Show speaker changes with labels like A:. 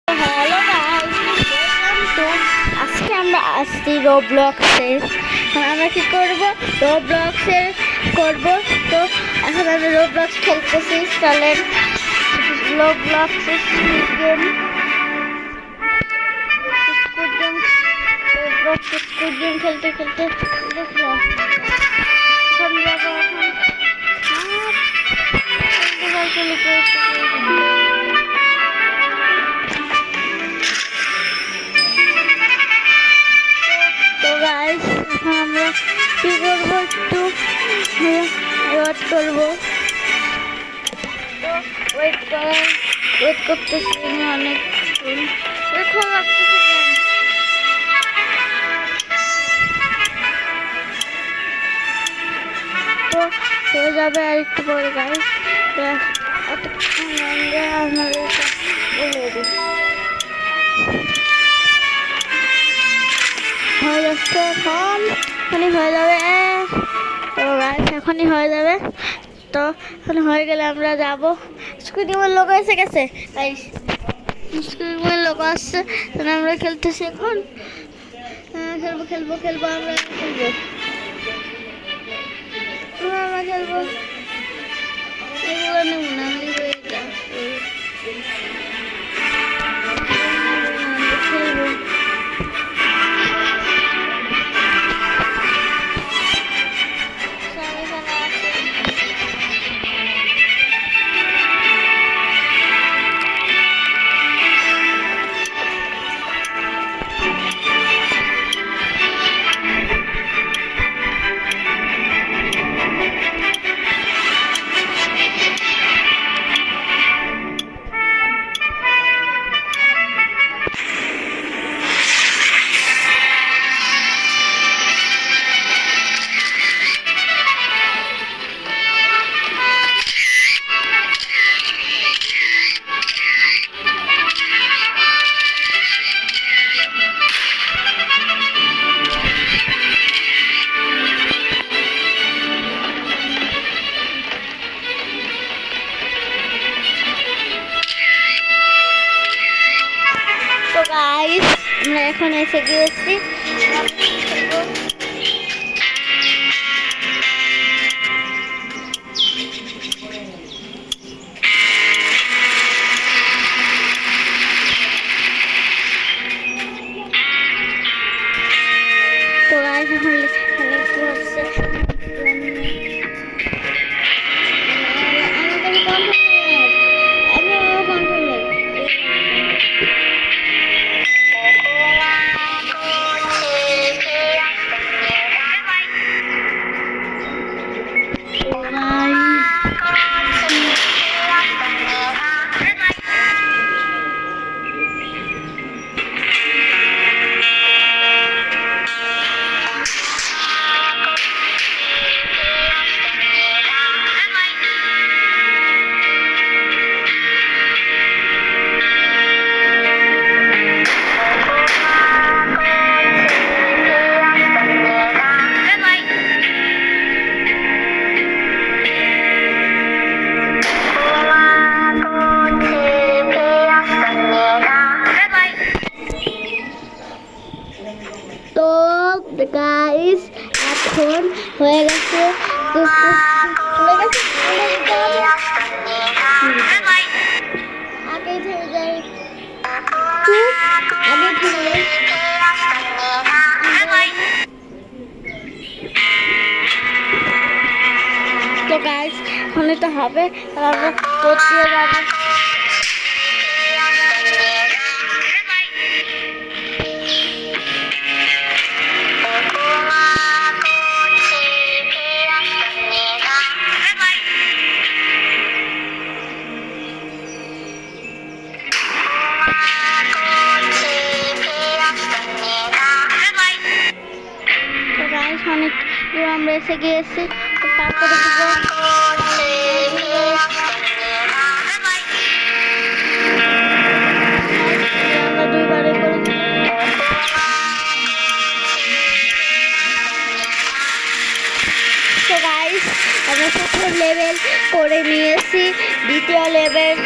A: Hello guys, welcome to. আজকে আমরা আসছি রোবলক্সে। আমরা কি করব? রোবলক্সে করব। তো এখন আমরা রোবলক্স খেলতেছি। চলেন রোবলক্সে গেম স্কুড গেম খেলতে খেলতে দেখলাম এখন যাবো। তো গাইস এখন আমরা কি করবো, একটু ওয়েট করবো। তো ওয়েট করতেছি আমি অনেকক্ষণ। এখন লাগতেছে তো হয়ে যাবে আর একটু পরে গাইস। এতক্ষণ আমাদের বলে দিই হয়ে যাচ্ছে। এখনই হয়ে যাবে। তো গাইস এখনই হয়ে যাবে। তো এখন হয়ে গেলে আমরা যাবো। স্কুটিমের লোক এসে গেছে গাইস, স্কুটিমের লোক আসছে। তাহলে আমরা খেলতেছি এখন। খেলবো আমরা খেলবো এগুলো নেব না, আমি এটা খেলবো। তো গাইস আমরা এখন এসে গিয়েছি। তো গাইস এখন এখানে কি হচ্ছে তো গাইস এখন হয়ে গেছে। আগে থেকে যাই আগে থেকে তো গাইস এখন তো হবে। আমরা করতে যাবো। অনেক আমরা এসে গিয়েছি। তারপরে আমরা দুইবারে করেছি। তো গাইস আমরা প্রথম লেভেল করে নিয়েছি, দ্বিতীয় লেভেল